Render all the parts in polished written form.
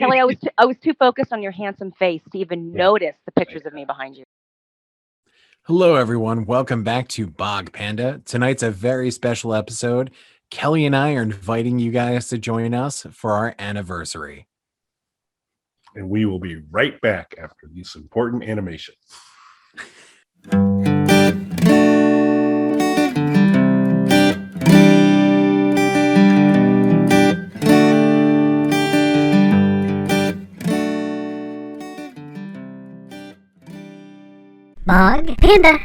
Kelly, I was too focused on your handsome face to even notice the pictures of me behind you. Hello, everyone. Welcome back to Bog Panda. Tonight's a very special episode. Kelly and I are inviting you guys to join us for our anniversary. And we will be right back after this important animation. Bog Panda.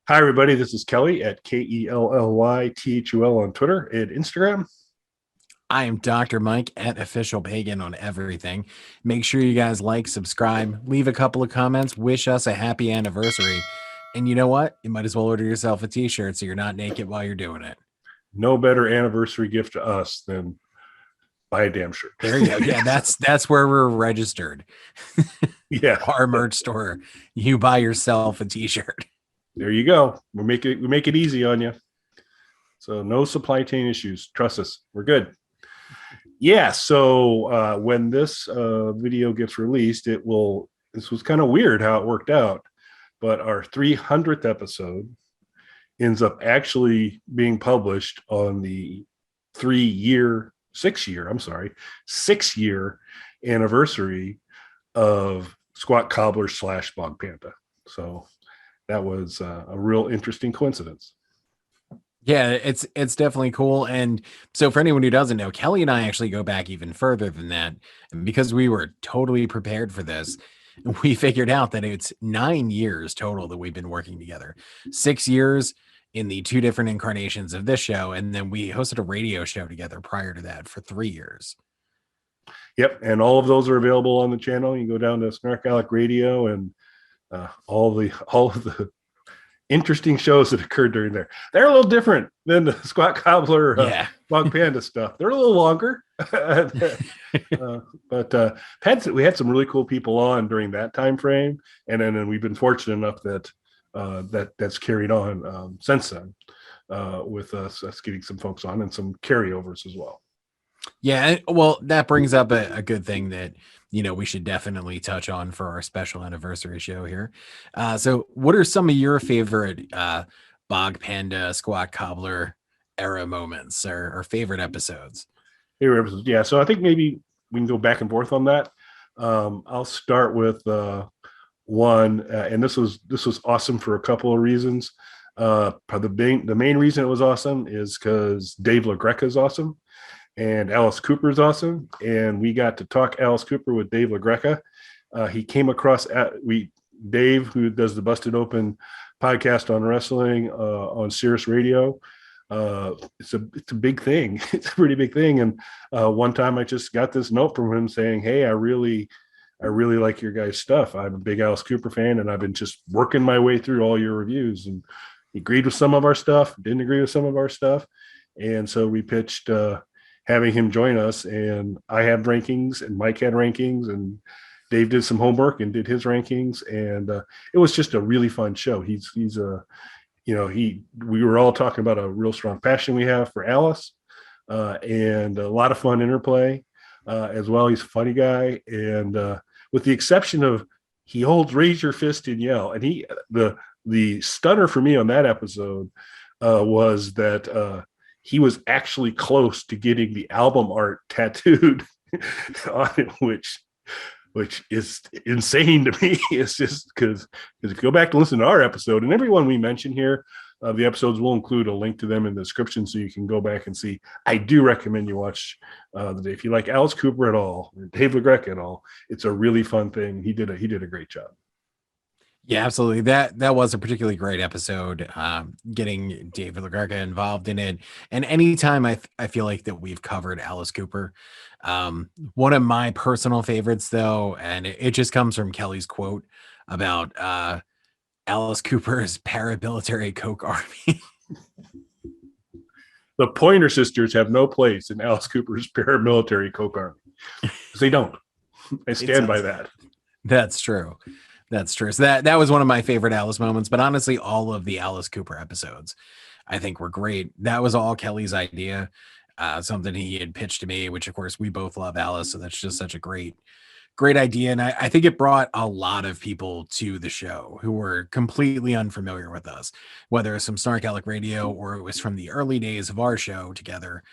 Hi, everybody. This is Kelly at KELLYTHUL on Twitter and Instagram. I am Dr. Mike at Official Pagan on everything. Make sure you guys like, subscribe, leave a couple of comments, wish us a happy anniversary. And you know what? You might as well order yourself a t-shirt so you're not naked while you're doing it. No better anniversary gift to us than buy a damn shirt. There you go. Yeah, that's where we're registered. Yeah. Our merch store. You buy yourself a t-shirt. There you go. We make it easy on you. So no supply chain issues. Trust us. We're good. Yeah. So when this video gets released, this was kind of weird how it worked out, but our 300th episode ends up actually being published on the 6-year anniversary of Squat Cobbler / Bog Panda. So that was a real interesting coincidence. Yeah, it's definitely cool. And so for anyone who doesn't know, Kelly and I actually go back even further than that. And because we were totally prepared for this, we figured out that it's 9 years total that we've been working together. 6 years in the 2 different incarnations of this show. And then we hosted a radio show together prior to that for 3 years. Yep. And all of those are available on the channel. You can go down to Snark Alec Radio and all of the interesting shows that occurred during there. They're a little different than the Squat Cobbler Bog Panda stuff. They're a little longer. But we had some really cool people on during that time frame. And then we've been fortunate enough that's carried on since then with us getting some folks on and some carryovers as well. Yeah, well, that brings up a good thing that, we should definitely touch on for our special anniversary show here. So what are some of your favorite Bog Panda, Squat Cobbler era moments or favorite episodes? Favorite episodes, yeah. So I think maybe we can go back and forth on that. I'll start with one, and this was awesome for a couple of reasons. The main reason it was awesome is because Dave LaGreca is awesome. And Alice Cooper is awesome. And we got to talk Alice Cooper with Dave LaGreca. He came across Dave, who does the Busted Open podcast on wrestling on Sirius Radio. It's a big thing. It's a pretty big thing. And one time I just got this note from him saying, "Hey, I really like your guys' stuff. I'm a big Alice Cooper fan, and I've been just working my way through all your reviews." And he agreed with some of our stuff, didn't agree with some of our stuff. And so we pitched having him join us, and I had rankings and Mike had rankings and Dave did some homework and did his rankings. And it was just a really fun show. We were all talking about a real strong passion we have for Alice and a lot of fun interplay as well. He's a funny guy. And with the exception of he holds raise your fist and yell. And the stunner for me on that episode was that he was actually close to getting the album art tattooed on it, which is insane to me. It's just because if you go back and listen to our episode, and everyone we mention here, the episodes will include a link to them in the description so you can go back and see. I do recommend you watch if you like Alice Cooper at all, or Dave LaGreca at all. It's a really fun thing. He did a great job. Yeah, absolutely. That was a particularly great episode, getting David LaGreca involved in it. And anytime I feel like that we've covered Alice Cooper, one of my personal favorites, though, and it just comes from Kelly's quote about Alice Cooper's paramilitary Coke Army. The Pointer Sisters have no place in Alice Cooper's paramilitary Coke Army. They don't. I stand by that. That's true. That's true. So that was one of my favorite Alice moments, but honestly, all of the Alice Cooper episodes, I think, were great. That was all Kelly's idea. something he had pitched to me, which of course we both love Alice. So that's just such a great idea. And I think it brought a lot of people to the show who were completely unfamiliar with us, whether it's from Snark Alec Radio or it was from the early days of our show together.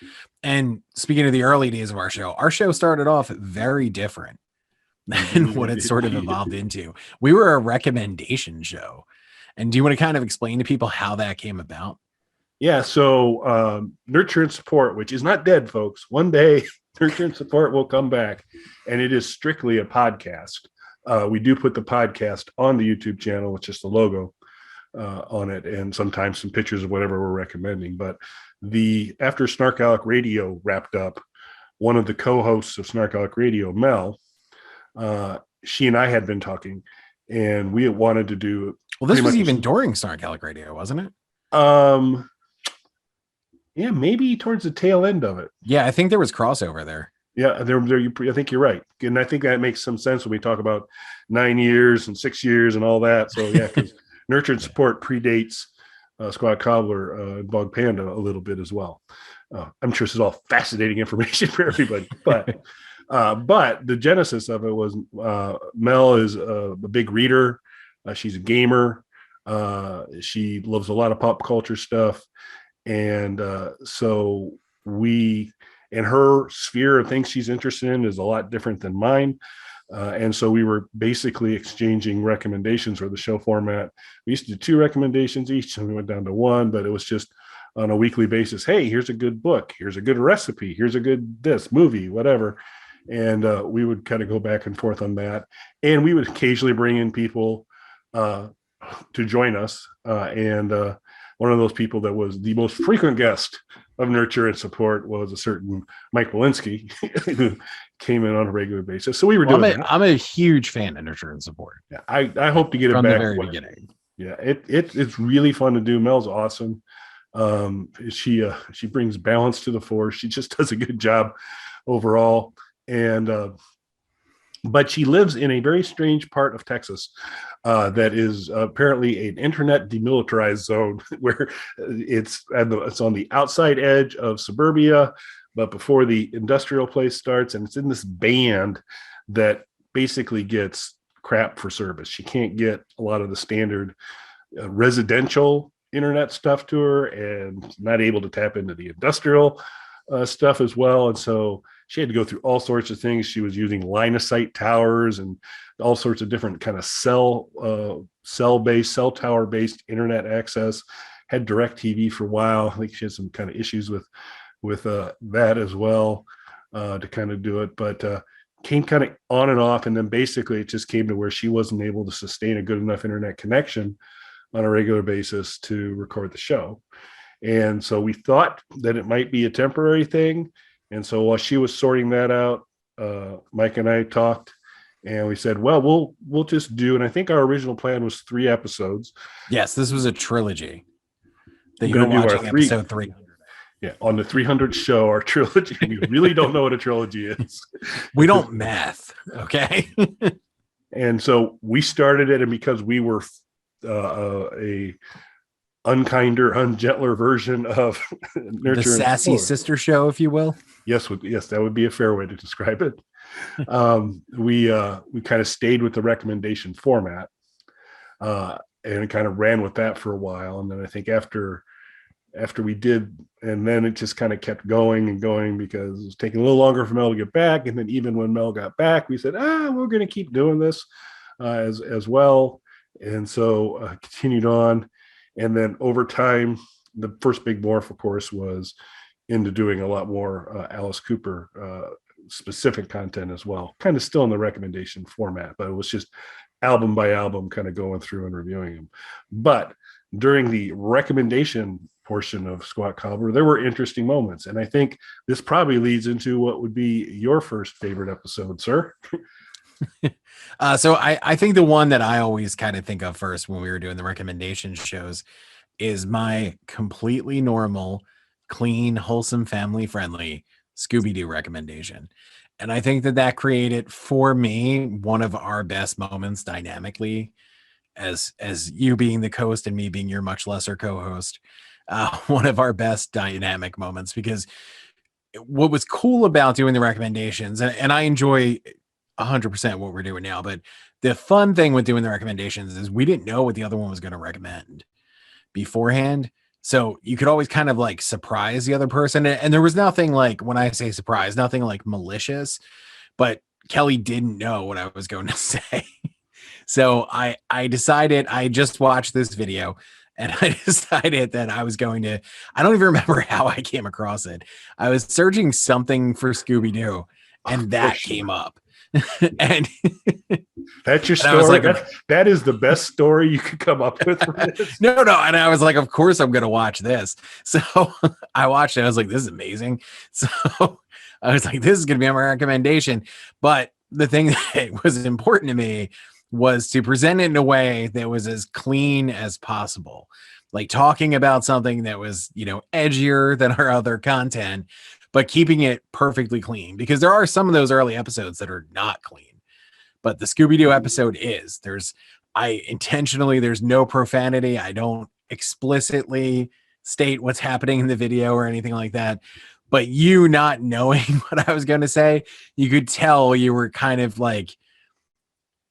And speaking of the early days of our show started off very different than what it sort of evolved into. We were a recommendation show. And do you want to kind of explain to people how that came about? Yeah, so Nurture and Support, which is not dead, folks. One day, Nurture and Support will come back, and it is strictly a podcast. We do put the podcast on the YouTube channel with just the logo on it, and sometimes some pictures of whatever we're recommending. But after Snark Alec Radio wrapped up, one of the co-hosts of Snark Alec Radio, Mel, she and I had been talking, and we wanted to do. Well, this was even during Snark Alec Radio, wasn't it? Yeah, maybe towards the tail end of it. Yeah, I think there was crossover there. Yeah, I think you're right. And I think that makes some sense when we talk about 9 years and 6 years and all that. So, yeah, because Nurture and Support predates Squad Cobbler and Bog Panda a little bit as well. I'm sure this is all fascinating information for everybody. But the genesis of it was Mel is a big reader. She's a gamer. She loves a lot of pop culture stuff. And so we, in her sphere of things she's interested in is a lot different than mine. And so we were basically exchanging recommendations for the show format. We used to do 2 recommendations each, and we went down to 1, but it was just on a weekly basis. Hey, here's a good book. Here's a good recipe. Here's a good movie, whatever. And we would kind of go back and forth on that. And we would occasionally bring in people to join us. One of those people that was the most frequent guest of Nurture and Support was a certain Mike Walensky, who came in on a regular basis. So we were doing I'm a huge fan of Nurture and Support. Yeah, I hope to get from it back the very beginning. Yeah, it's really fun to do. Mel's awesome. She brings balance to the force. She just does a good job overall. And but she lives in a very strange part of Texas that is apparently an internet demilitarized zone where it's on the outside edge of suburbia, but before the industrial place starts, and it's in this band that basically gets crap for service. She can't get a lot of the standard residential internet stuff to her, and not able to tap into the industrial stuff as well. And so she had to go through all sorts of things. She was using line of sight towers and all sorts of different kind of cell tower based internet access. Had DirecTV for a while. I think she had some kind of issues with that as well to kind of do it, but came kind of on and off. And then basically it just came to where she wasn't able to sustain a good enough internet connection on a regular basis to record the show. And so we thought that it might be a temporary thing. And so while she was sorting that out, Mike and I talked, and we said, well, we'll just do, and I think our original plan was 3 episodes. Yes, this was a trilogy. We're going to do our episode 300. Yeah, on the 300th show, our trilogy. We really don't know what a trilogy is. We don't math, okay? And so we started it, and because we were a unkinder, ungentler version of Nurture, the sassy sister show, if you will. Yes, that would be a fair way to describe it. We kind of stayed with the recommendation format, and kind of ran with that for a while. And then I think after we did, and then it just kind of kept going and going because it was taking a little longer for Mel to get back. And then even when Mel got back, we said, we're going to keep doing this as well. And so continued on. And then over time, the first big morph, of course, was into doing a lot more Alice Cooper specific content as well. Kind of still in the recommendation format, but it was just album by album kind of going through and reviewing them. But during the recommendation portion of Squat Cobbler, there were interesting moments. And I think this probably leads into what would be your first favorite episode, sir. So I think the one that I always kind of think of first when we were doing the recommendation shows is my completely normal, clean, wholesome, family friendly Scooby-Doo recommendation. And I think that created for me one of our best moments dynamically, as you being the co-host and me being your much lesser co-host, one of our best dynamic moments, because what was cool about doing the recommendations, and I enjoy 100% what we're doing now, but the fun thing with doing the recommendations is we didn't know what the other one was going to recommend beforehand. So you could always kind of like surprise the other person. And there was nothing like, when I say surprise, nothing like malicious, but Kelly didn't know what I was going to say. So I decided, I just watched this video and I decided that I was going to, I don't even remember how I came across it. I was searching something for Scooby-Doo and that came up. And that's your and story. Like, that is the best story you could come up with. No. And I was like, of course I'm going to watch this. So I watched it. I was like, this is amazing. So I was like, this is going to be my recommendation. But the thing that was important to me was to present it in a way that was as clean as possible. Like talking about something that was, edgier than our other content, but keeping it perfectly clean, because there are some of those early episodes that are not clean. But the Scooby-Doo episode is. There's no profanity. I don't explicitly state what's happening in the video or anything like that. But you not knowing what I was going to say, you could tell you were kind of like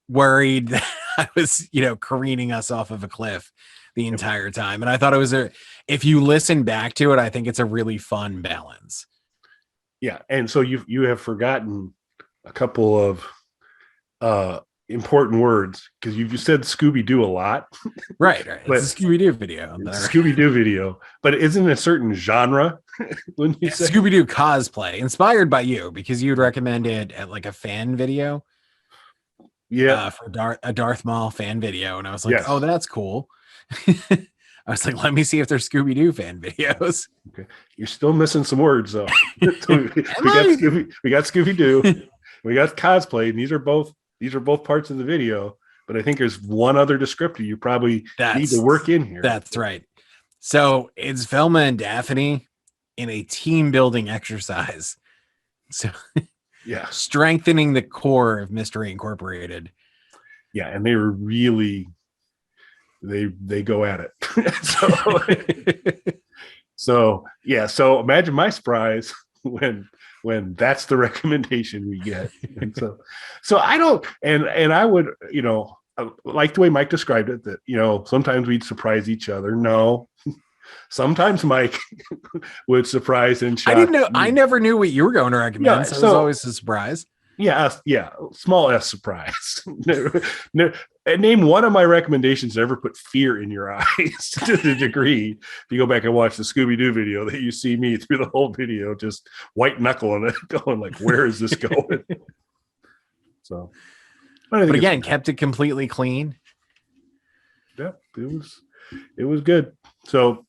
worried that I was, careening us off of a cliff the entire time. And I thought it was if you listen back to it, I think it's a really fun balance. Yeah. And so you have forgotten a couple of important words, because you've said Scooby-Doo a lot. Right. It's a Scooby-Doo video. Scooby-Doo video, but isn't a certain genre when you say Scooby-Doo cosplay, inspired by you, because you'd recommend it at like a fan video. Yeah. For a Darth Maul fan video. And I was like, yes. Oh, that's cool. I was like, let me see if there's Scooby-Doo fan videos. Okay. You're still missing some words though. we got Scooby-Doo, we got cosplay, and these are both parts of the video, but I think there's one other descriptor you probably need to work in here. That's right. So it's Velma and Daphne in a team building exercise. So yeah, strengthening the core of Mystery Incorporated. Yeah, and they were really they go at it. So imagine my surprise when that's the recommendation we get. And so I don't, and I would, like the way Mike described it, that, sometimes we'd surprise each other. No, sometimes Mike would surprise and shock. I didn't know. I never knew what you were going to recommend. Yeah, so it was always a surprise. Yeah. Small S surprise. Name one of my recommendations that ever put fear in your eyes to the degree. If you go back and watch the Scooby-Doo video, that you see me through the whole video, just white knuckling it, going like, where is this going? So, but again, kept it completely clean. Yeah, it was good. So,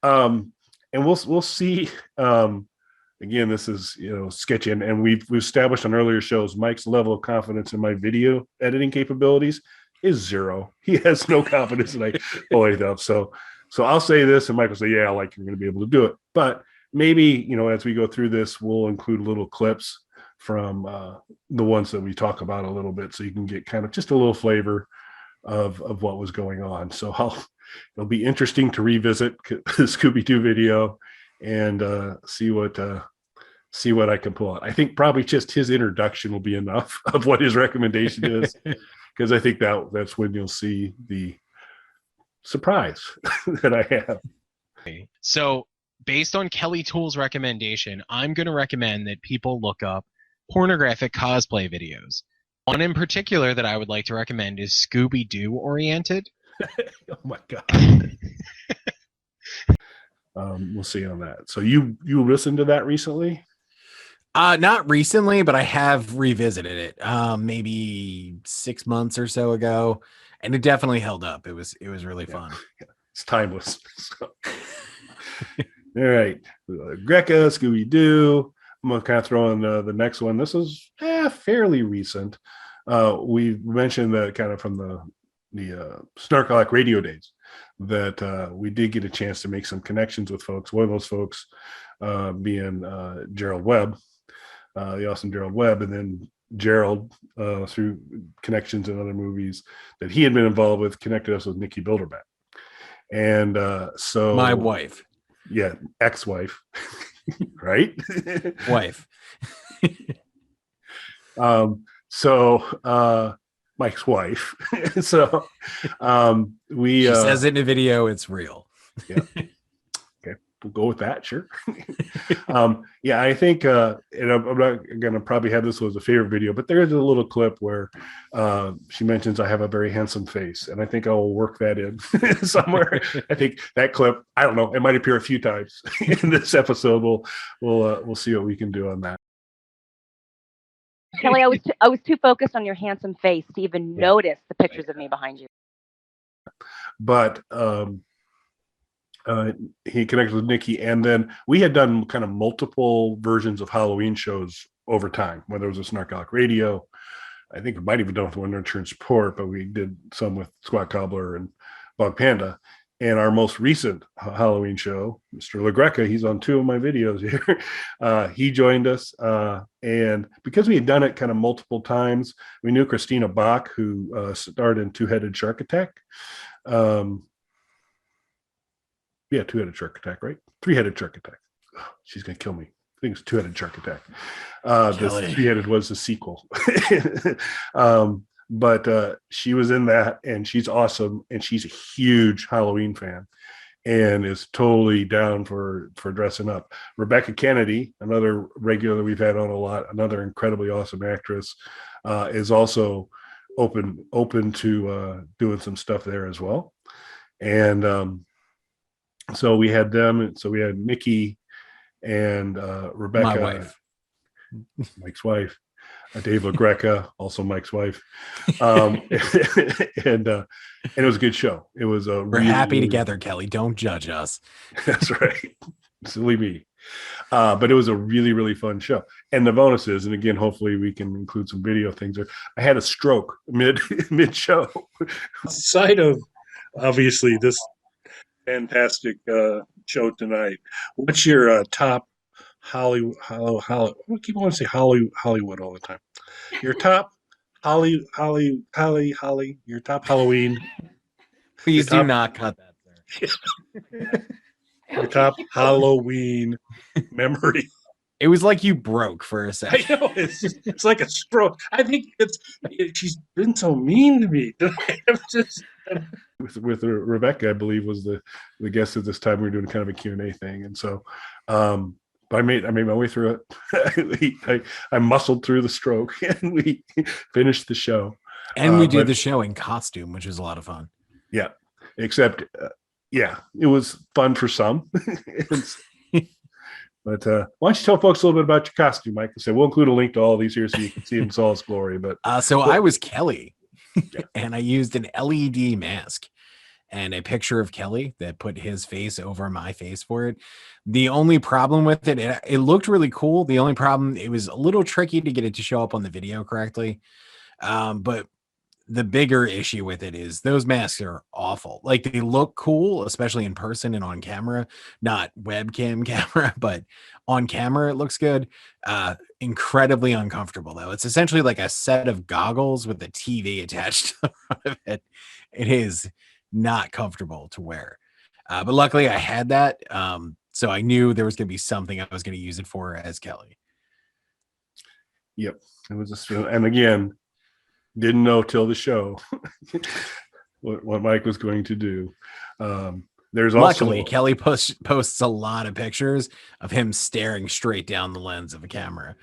and we'll see. Again, this is sketchy, and we've established on earlier shows Mike's level of confidence in my video editing capabilities is zero. He has no confidence in I pull it up. So I'll say this, and Mike will say, "Yeah, you're going to be able to do it." But maybe as we go through this, we'll include little clips from the ones that we talk about a little bit, so you can get kind of just a little flavor of what was going on. So it'll be interesting to revisit the Scooby-Doo video and see what I can pull out. I think probably just his introduction will be enough of what his recommendation is, because I think that's when you'll see the surprise that I have. So based on Kelly Toole's recommendation, I'm going to recommend that people look up pornographic cosplay videos. One in particular that I would like to recommend is Scooby-Doo oriented. Oh my God. We'll see on that. So you listened to that recently? Not recently, but I have revisited it maybe 6 months or so ago, and it definitely held up. It was really fun. It's timeless. All right, Greca, Scooby-Doo. I'm gonna kind of throw in the next one. This is fairly recent. We mentioned that kind of from the Snarkalock radio days that we did get a chance to make some connections with folks. One of those folks being Gerald Webb, the awesome Gerald Webb, and then Gerald through connections in other movies that he had been involved with connected us with Nikki Bilderbeck. And so my wife, ex-wife, right? Wife. Mike's wife. So we She says it in a video, it's real. Yeah. Okay, we'll go with that. Sure. Yeah, I think, and I'm not going to probably have this as a favorite video, but there is a little clip where she mentions I have a very handsome face, and I think I'll work that in somewhere. I think that clip, I don't know, it might appear a few times in this episode. We'll see what we can do on that. Kelly, I was too focused on your handsome face to even notice the pictures of me behind you. But he connected with Nikki, and then we had done kind of multiple versions of Halloween shows over time, whether it was a Snarkalic Radio. I think we might even done with One Return Support, but we did some with Squat Cobbler and Bog Panda. And our most recent Halloween show, Mr. LaGreca, he's on 2 of my videos here. He joined us. And because we had done it kind of multiple times, we knew Christina Bach, who starred in Two-Headed Shark Attack. Yeah, Two-Headed Shark Attack, right? Three-Headed Shark Attack. Oh, she's going to kill me. I think it's Two-Headed Shark Attack. The Three-Headed was the sequel. But she was in that, and she's awesome, and she's a huge Halloween fan and is totally down for dressing up. Rebecca Kennedy, another regular we've had on a lot, another incredibly awesome actress, is also open to doing some stuff there as well. And so we had them. So we had Nikki and Rebecca, my wife, Mike's wife. Dave LaGreca, also Mike's wife, and it was a good show. It was a we're happy together, Kelly. Don't judge us. That's right, silly me. But it was a really, really fun show. And the bonuses, and again, hopefully we can include some video things. I had a stroke mid show. Outside of obviously this fantastic show tonight, what's your top Hollywood? I keep wanting to say Hollywood all the time. Your top Holly. Your top Halloween. Please do not cut that, sir. Your top Halloween memory. It was like you broke for a second. I know, it's like a stroke. I think she's been so mean to me. With Rebecca, I believe, was the guest at this time. We were doing kind of a Q&A thing, and so but I made my way through it. I muscled through the stroke, and we finished the show. And we did the show in costume, which was a lot of fun. Yeah, except it was fun for some. But why don't you tell folks a little bit about your costume, Mike? So we'll include a link to all these here so you can see it in all its glory. But I was Kelly, and I used an LED mask and a picture of Kelly that put his face over my face for it. The only problem with it looked really cool. The only problem, it was a little tricky to get it to show up on the video correctly. But the bigger issue with it is those masks are awful. Like, they look cool, especially in person and on camera, not webcam camera, but on camera, it looks good. Incredibly uncomfortable though. It's essentially like a set of goggles with a TV attached to the front of it. It is not comfortable to wear. But luckily I had that. So I knew there was going to be something I was going to use it for as Kelly. Yep. It was and again, didn't know till the show what Mike was going to do. There's luckily also Kelly posts a lot of pictures of him staring straight down the lens of a camera.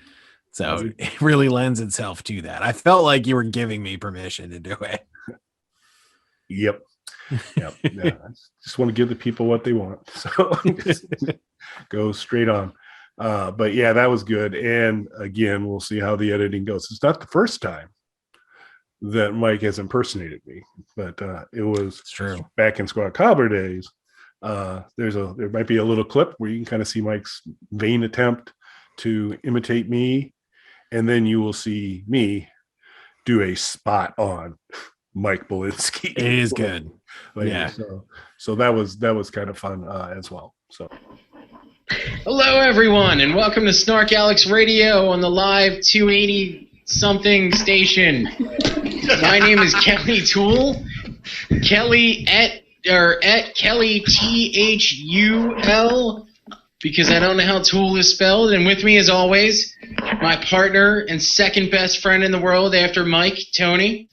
So it really lends itself to that. I felt like you were giving me permission to do it. Yep. Yeah. I just want to give the people what they want. So go straight on. But yeah, that was good. And again, we'll see how the editing goes. It's not the first time that Mike has impersonated me, but it was true back in Squad Cobbler days. There might be a little clip where you can kind of see Mike's vain attempt to imitate me, and then you will see me do a spot on Mike Belinsky. It is good. Yeah. So that was kind of fun as well. So hello everyone, and welcome to Snark Alex Radio on the live 280 something station. My name is Kelly Toole. Kelly at Kelly THUL because I don't know how Tool is spelled. And with me, as always, my partner and second best friend in the world after Mike, Tony.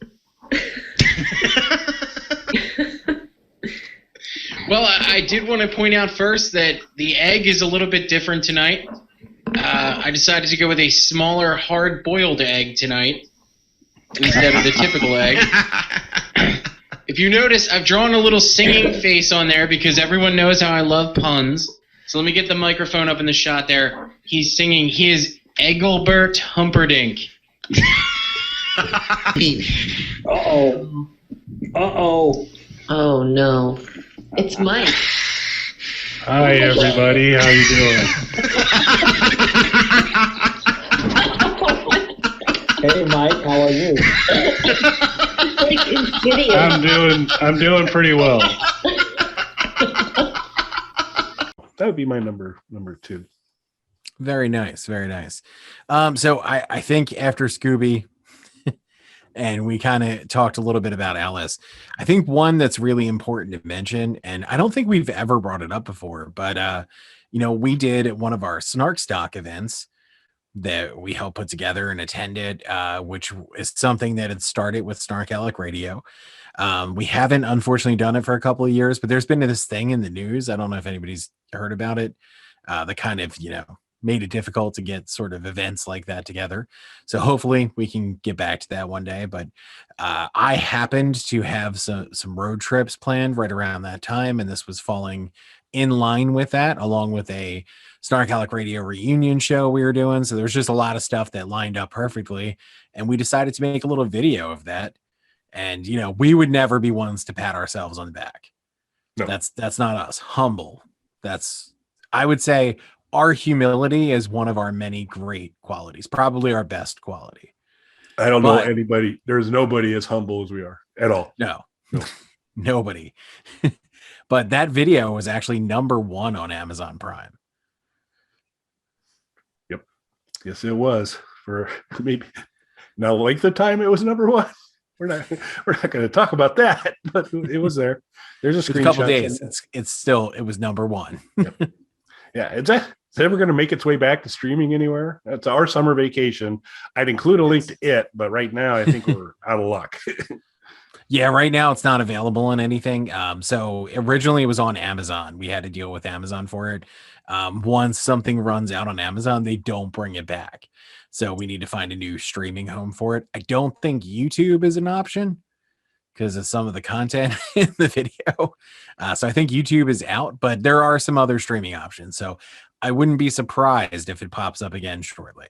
Well, I did want to point out first that the egg is a little bit different tonight. I decided to go with a smaller, hard-boiled egg tonight instead of the typical egg. If you notice, I've drawn a little singing face on there because everyone knows how I love puns. So let me get the microphone up in the shot there. He's singing his Egglebert Humperdinck. Uh-oh. Uh-oh. Oh, no. It's Mike. Hi, everybody. How you doing? Hey, Mike, how are you? I'm doing pretty well. That would be my number 2. Very nice. Very nice. So I think after Scooby and we kind of talked a little bit about Alice, I think one that's really important to mention, and I don't think we've ever brought it up before, but we did at one of our Snark Stock events that we helped put together and attended, which is something that had started with Snarkalic Radio. We haven't unfortunately done it for a couple of years, but there's been this thing in the news. I don't know if anybody's heard about it. That kind of, made it difficult to get sort of events like that together. So hopefully we can get back to that one day. But I happened to have some road trips planned right around that time, and this was falling in line with that, along with a Snarkalic Radio reunion show we were doing. So there's just a lot of stuff that lined up perfectly, and we decided to make a little video of that. And we would never be ones to pat ourselves on the back. No. That's not us. Humble. I would say our humility is one of our many great qualities, probably our best quality. I don't know anybody. There's nobody as humble as we are at all. No. Nobody. But that video was actually #1 on Amazon Prime. Yep. Yes, it was. For maybe now, length of time, it was #1. We're not going to talk about that, but it was there. There's a screenshot. A couple days. It was #1. Yep. Yeah. Is it ever going to make its way back to streaming anywhere? That's our summer vacation. I'd include a link to it, but right now I think we're out of luck. Yeah, right now it's not available on anything. So originally it was on Amazon. We had to deal with Amazon for it. Once something runs out on Amazon, they don't bring it back. So we need to find a new streaming home for it. I don't think YouTube is an option because of some of the content in the video. So I think YouTube is out, but there are some other streaming options. So I wouldn't be surprised if it pops up again shortly.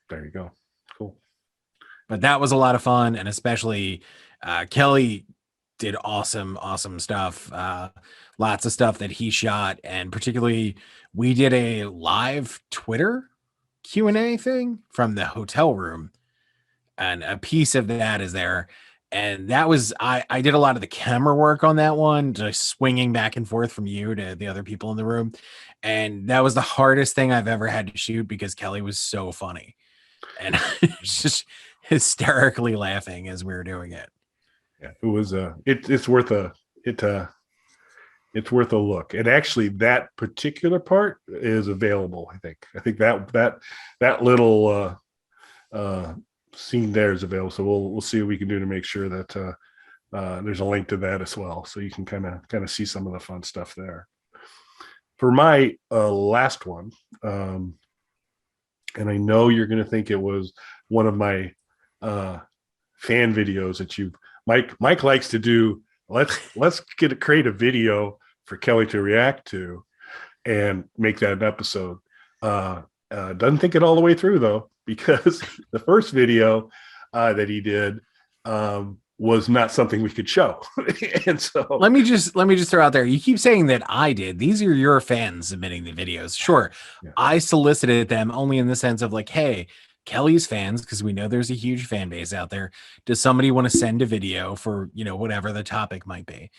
There you go. Cool. But that was a lot of fun, and especially Kelly did awesome stuff. Lots of stuff that he shot, and particularly we did a live Twitter Q&A thing from the hotel room, and a piece of that is there. And that was, I did a lot of the camera work on that one, just swinging back and forth from you to the other people in the room. And that was the hardest thing I've ever had to shoot because Kelly was so funny. And I was just hysterically laughing as we were doing it. Yeah, it was it's worth a look. And actually that particular part is available, I think that little scene there is available. So we'll see what we can do to make sure that there's a link to that as well, so you can kind of see some of the fun stuff there. For my last one, and I know you're going to think it was one of my fan videos that Mike likes to do. Let's create a video for Kelly to react to and make that an episode. Doesn't think it all the way through though, because the first video that he did was not something we could show. And so let me just throw out there. You keep saying that I did. These are your fans submitting the videos. Sure. Yeah. I solicited them only in the sense of like, hey, Kelly's fans, because we know there's a huge fan base out there. Does somebody want to send a video for, whatever the topic might be?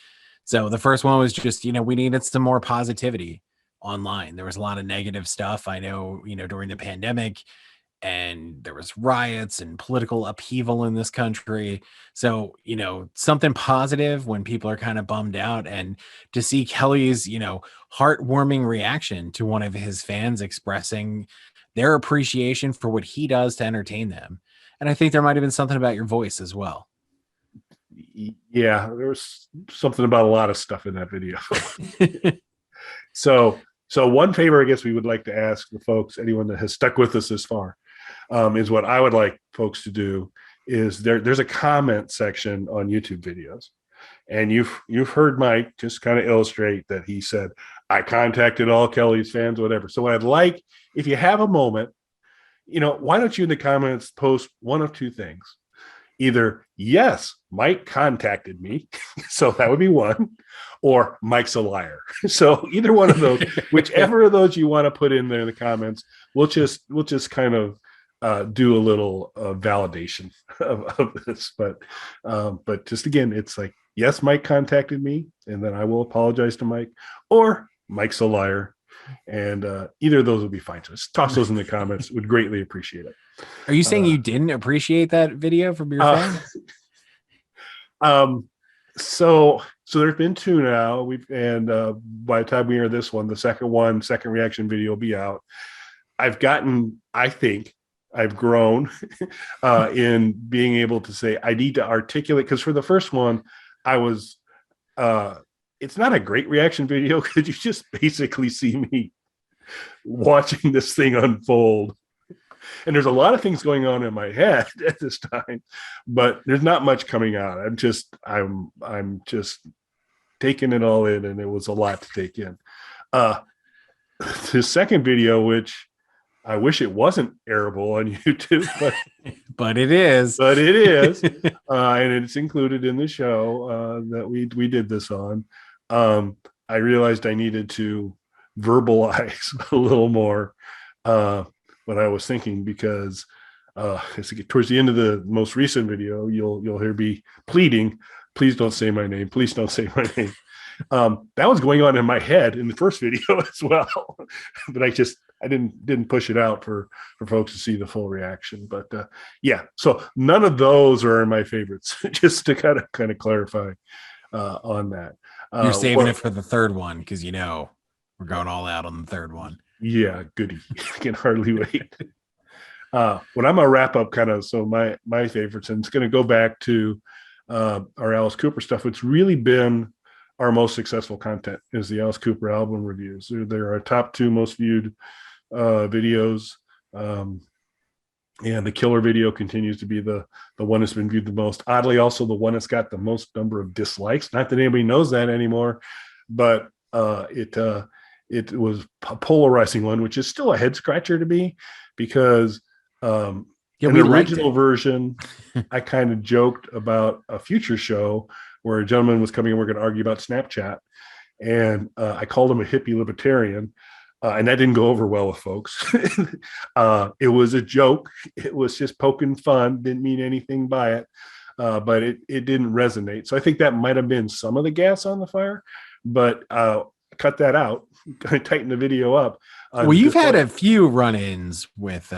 So the first one was just, we needed some more positivity online. There was a lot of negative stuff. I know, during the pandemic, and there was riots and political upheaval in this country. So, something positive when people are kind of bummed out, and to see Kelly's, heartwarming reaction to one of his fans expressing their appreciation for what he does to entertain them. And I think there might have been something about your voice as well. Yeah, there was something about a lot of stuff in that video. So one favor I guess we would like to ask the folks, anyone that has stuck with us this far, is what I would like folks to do is there's a comment section on YouTube videos. And you've heard Mike just kind of illustrate that he said, I contacted all Kelly's fans, whatever. So what I'd like, if you have a moment, why don't you in the comments post one of two things? Either, yes, Mike contacted me, so that would be one, or Mike's a liar. So either one of those, whichever of those you want to put in there in the comments, we'll just kind of do a little validation of this. But just again, it's like, yes, Mike contacted me, and then I will apologize to Mike, or Mike's a liar. And either of those would be fine. So just toss those in the comments. Would greatly appreciate it. Are you saying you didn't appreciate that video from your fans? So there's been two now. By the time we hear this one, the second reaction video will be out. I think I've grown in being able to say I need to articulate, because for the first one, I was it's not a great reaction video because you just basically see me watching this thing unfold. And there's a lot of things going on in my head at this time, but there's not much coming out. I'm just taking it all in, and it was a lot to take in. The second video, which I wish it wasn't airable on YouTube, but it is. And it's included in the show that we did this on. I realized I needed to verbalize a little more what I was thinking, because as I get towards the end of the most recent video, you'll hear me pleading, please don't say my name, please don't say my name. That was going on in my head in the first video as well, but I didn't push it out for folks to see the full reaction. But yeah, so none of those are my favorites. Just to kind of clarify on that. You're saving it for the third one because we're going all out on the third one. Yeah, goody. I can hardly wait. When I'm gonna wrap up so my favorites, and it's gonna go back to our Alice Cooper stuff. It's really been our most successful content is the Alice Cooper album reviews. They're our top two most viewed videos. And the Killer video continues to be the one that's been viewed the most. Oddly, also the one that's got the most number of dislikes. Not that anybody knows that anymore, but it was a polarizing one, which is still a head scratcher to me, because in the original version, I kind of joked about a future show where a gentleman was coming and we're going to argue about Snapchat. And I called him a hippie libertarian. And that didn't go over well with folks. It was a joke. It was just poking fun. Didn't mean anything by it. But it didn't resonate. So I think that might have been some of the gas on the fire. But cut that out. Tighten the video up. Well, you've had a few run-ins with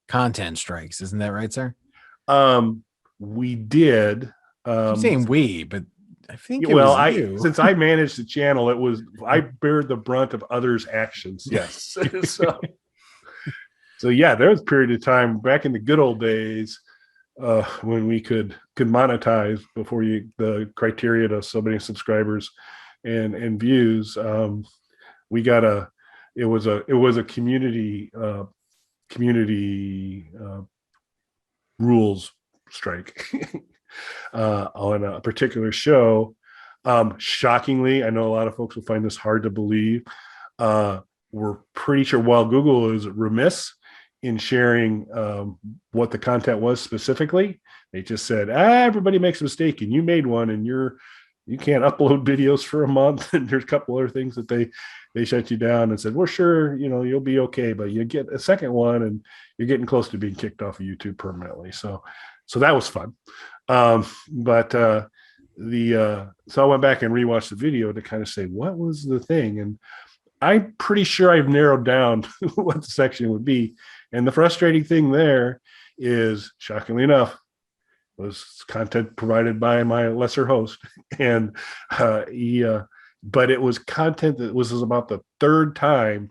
content strikes. Isn't that right, sir? We did. I'm saying we, but I think it was you. Since I managed the channel, I bear the brunt of others' actions. Yes. So yeah, there was a period of time back in the good old days when we could monetize before the criteria to so many subscribers and views. It was a community rules strike. On a particular show. Shockingly, I know a lot of folks will find this hard to believe. We're pretty sure, while Google is remiss in sharing what the content was specifically, they just said, everybody makes a mistake and you made one and you can't upload videos for a month, and there's a couple other things that they shut you down and said, we're sure you'll be okay, but you get a second one and you're getting close to being kicked off of YouTube permanently. So that was fun. So I went back and rewatched the video to kind of say, what was the thing? And I'm pretty sure I've narrowed down what the section would be. And the frustrating thing there is, shockingly enough, was content provided by my lesser host, and but it was content that was about the third time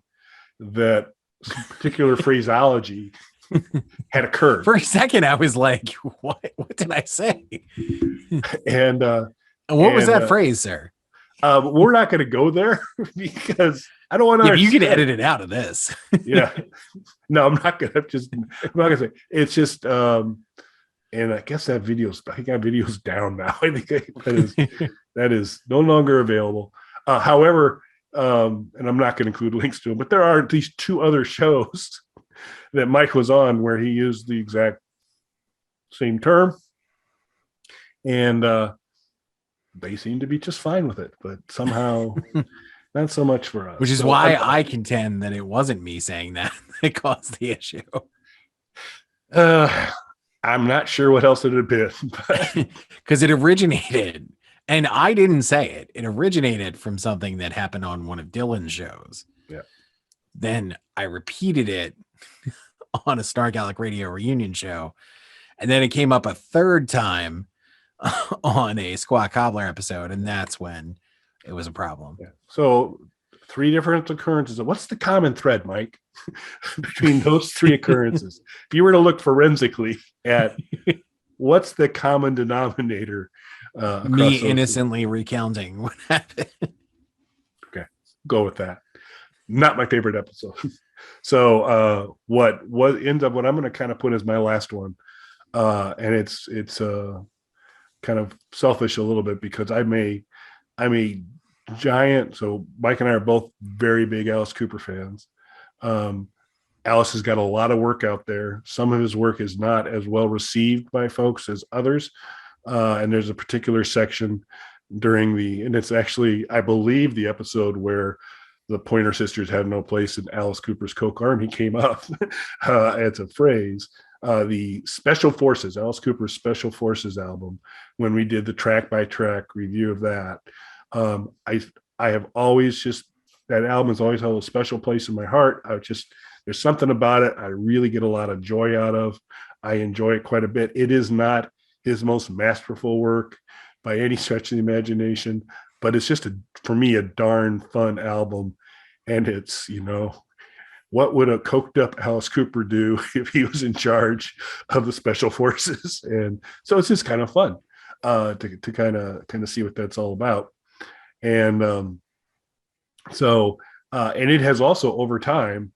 that some particular phraseology had occurred. For a second, I was like, "What? What did I say?" And what was that phrase, sir? We're not going to go there because I don't want to. Yeah, you can edit it out of this. Yeah, no, I'm not going to. I'm not going to say. It's just, and I guess I think that video's down now. I think that is no longer available. However, and I'm not going to include links to them, but there are at least 2 other shows that Mike was on where he used the exact same term, and they seem to be just fine with it, but somehow not so much for us. Which is why I contend that it wasn't me saying that caused the issue. I'm not sure what else it had been, because it originated, and I didn't say it. It originated from something that happened on one of Dylan's shows. Yeah. Then I repeated it on a Star Gallic Radio reunion show, and then it came up a third time on a Squat Cobbler episode, and that's when it was a problem. Yeah. So 3 different occurrences. What's the common thread, Mike, between those 3 occurrences? If you were to look forensically at what's the common denominator, me innocently recounting what happened. Okay, go with that. Not my favorite episode. So what ends up, what I'm going to kind of put as my last one, and it's kind of selfish a little bit because I'm a giant. So Mike and I are both very big Alice Cooper fans. Alice has got a lot of work out there. Some of his work is not as well received by folks as others. And there's a particular section and it's actually, I believe, the episode where the Pointer Sisters had no place in Alice Cooper's Coke Army came up. It's a phrase. The Special Forces, Alice Cooper's Special Forces album, when we did the track by track review of that, I have always just, that album has always held a special place in my heart. There's something about it I really get a lot of joy out of. I enjoy it quite a bit. It is not his most masterful work by any stretch of the imagination, but it's just for me a darn fun album. And it's, what would a coked up Alice Cooper do if he was in charge of the Special Forces? And so it's just kind of fun to kind of see what that's all about. And and it has also, over time,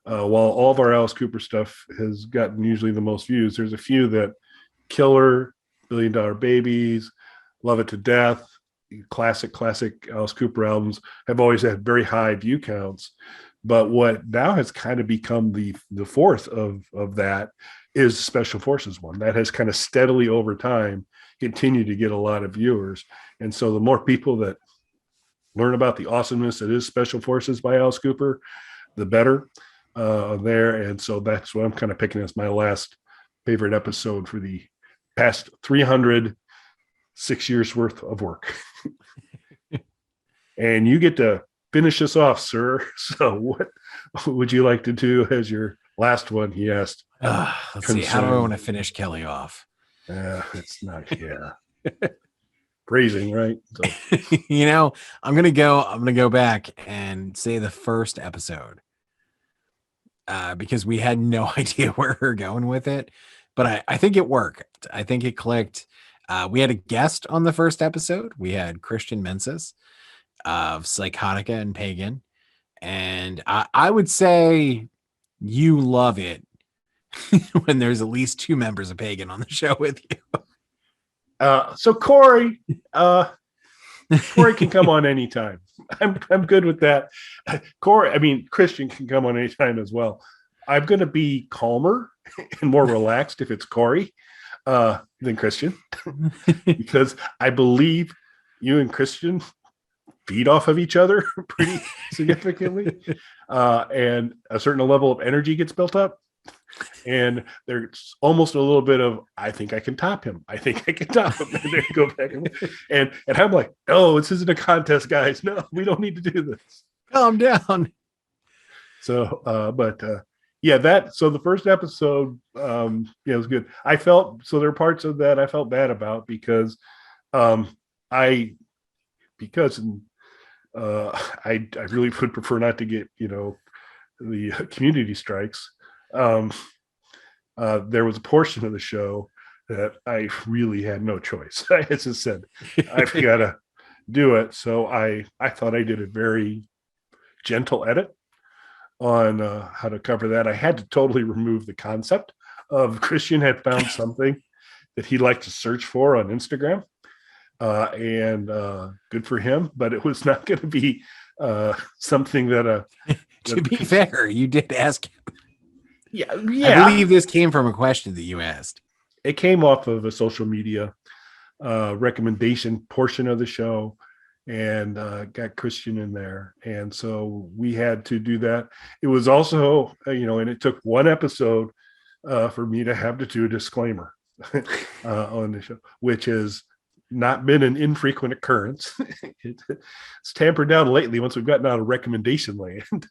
while all of our Alice Cooper stuff has gotten usually the most views, there's a few that Killer, $1 Billion Babies, Love It to Death, classic Alice Cooper albums have always had very high view counts. But what now has kind of become the fourth of that is the Special Forces one. That has kind of steadily over time continued to get a lot of viewers. And so the more people that learn about the awesomeness that is Special Forces by Alice Cooper, the better there. And so that's what I'm kind of picking as my last favorite episode for the past 306 years worth of work. And you get to finish this off, sir. So what would you like to do as your last one? He asked. Let's see. How do I want to finish Kelly off? It's not, praising, right? So. I'm gonna go back and say the first episode. Because we had no idea where we were going with it. But I think it worked. I think it clicked. We had a guest on the first episode. We had Christian Mensis of Psychotica and Pagan. And I would say you love it when there's at least 2 members of Pagan on the show with you. So Corey can come on anytime. I'm good with that. Christian can come on anytime as well. I'm going to be calmer and more relaxed if it's Corey than Christian, because I believe you and Christian feed off of each other pretty significantly, and a certain level of energy gets built up. And there's almost a little bit of, I think I can top him. And then you go back and I'm like, no, this isn't a contest, guys. No, we don't need to do this. Calm down. So, So the first episode, it was good. I felt so there are parts of that I felt bad about because I because I really would prefer not to get the community strikes. There was a portion of the show that I really had no choice. I just said I've got to do it. So I thought I did a very gentle edit on how to cover that. I had to totally remove the concept of Christian had found something that he liked to search for on Instagram. And good for him, but it was not going to be something that to be fair, you did ask him. Yeah. I believe this came from a question that you asked. It came off of a social media recommendation portion of the show, and got Christian in there, and so we had to do that. It was also and it took one episode for me to have to do a disclaimer on the show, which has not been an infrequent occurrence. It's tampered down lately once we've gotten out of recommendation land.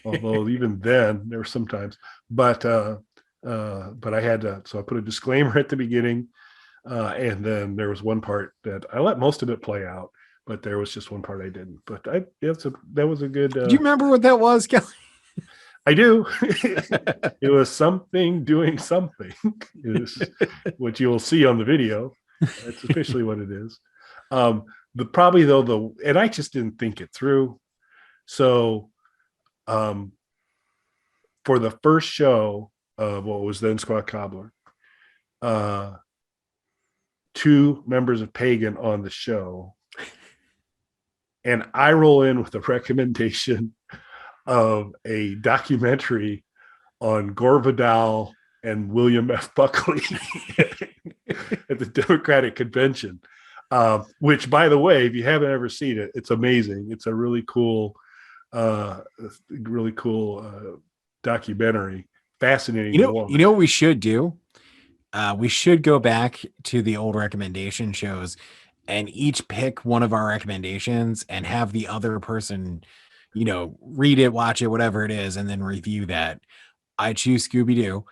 Although even then there were some times, but I had to, so I put a disclaimer at the beginning, and then there was one part that I let most of it play out, but there was just one part I didn't. But that was a good. Do you remember what that was, Kelly? I do. It was something doing something, is what you will see on the video. That's officially what it is. And I just didn't think it through. So, for the first show of what was then Squad Cobbler, 2 members of Pagan on the show, and I roll in with a recommendation of a documentary on Gore Vidal and William F. Buckley at the Democratic Convention, which, by the way, if you haven't ever seen it, it's amazing. It's a really cool documentary. Fascinating. You know what we should do? We should go back to the old recommendation shows and each pick one of our recommendations and have the other person, read it, watch it, whatever it is, and then review that. I choose Scooby-Doo.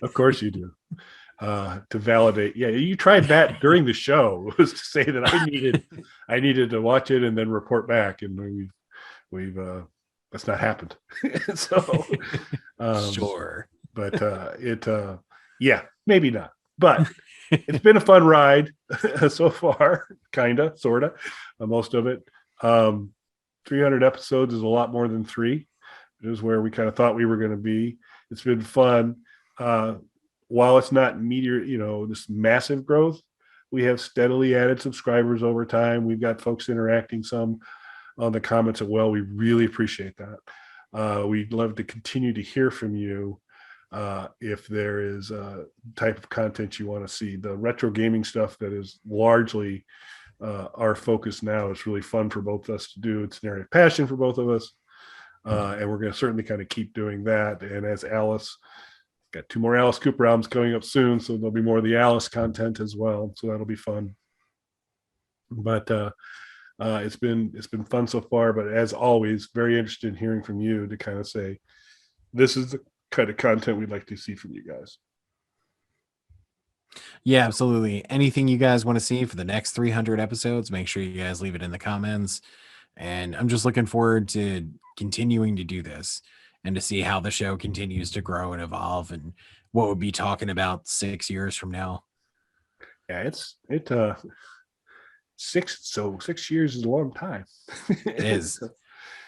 Of course you do. To validate. Yeah, you tried that during the show. It was to say that I needed to watch it and then report back, and we've that's not happened. So sure. But maybe not. But it's been a fun ride so far, kinda, sorta, most of it. 300 episodes is a lot more than 3. It is where we kind of thought we were going to be. It's been fun. While it's not this massive growth, we have steadily added subscribers over time. We've got folks interacting some on the comments as well. We really appreciate that. We'd love to continue to hear from you. If there is a type of content you want to see. The retro gaming stuff that is largely our focus now is really fun for both of us to do. It's an area of passion for both of us. And we're going to certainly kind of keep doing that. And as Alice, got 2 more Alice Cooper albums coming up soon, so there'll be more of the Alice content as well. So that'll be fun. But it's been fun so far. But as always, very interested in hearing from you to kind of say, this is the kind of content we'd like to see from you guys. Yeah, absolutely. Anything you guys want to see for the next 300 episodes, make sure you guys leave it in the comments. And I'm just looking forward to continuing to do this and to see how the show continues to grow and evolve and what we'll be talking about 6 years from now. Yeah, 6 years is a long time. It is.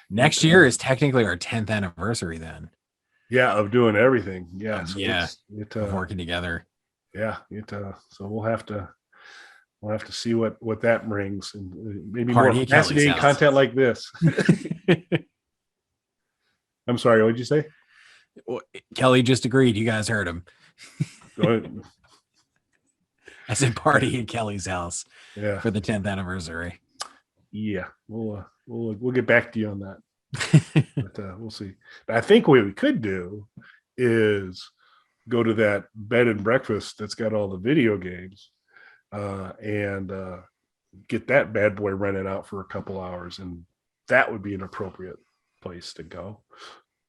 Next year is technically our 10th anniversary then. Yeah, of doing everything. Yeah. So of working together. Yeah. So we'll have to see what that brings, and maybe more fascinating content like this. I'm sorry, what did you say? Well, Kelly just agreed. You guys heard him. I said party at Kelly's house for the 10th anniversary. Yeah, we'll get back to you on that. But we'll see. But I think what we could do is go to that bed and breakfast that's got all the video games, and get that bad boy rented out for a couple hours, and that would be an appropriate place to go.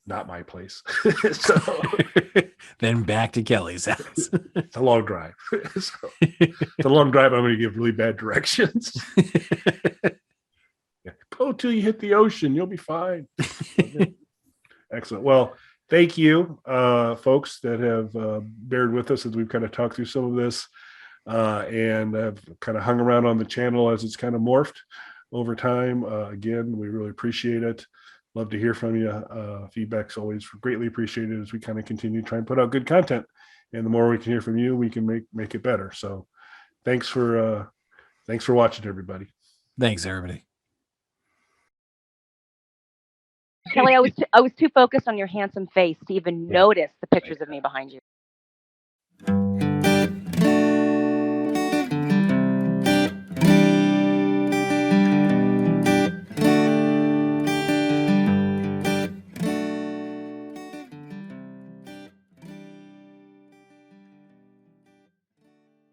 Not my place. So Then back to Kelly's house. it's a long drive. So it's a long drive. I'm going to give really bad directions. Yeah. Go till you hit the ocean. You'll be fine. Okay. Excellent. Well, thank you, folks that have bared with us as we've kind of talked through some of this and have kind of hung around on the channel as it's kind of morphed over time. Again, we really appreciate it. Love to hear from you. Feedback's always greatly appreciated as we kind of continue to try and put out good content. And the more we can hear from you, we can make it better. So thanks for watching, everybody. Thanks, everybody. Kelly, I was too focused on your handsome face to even notice the pictures of me behind you.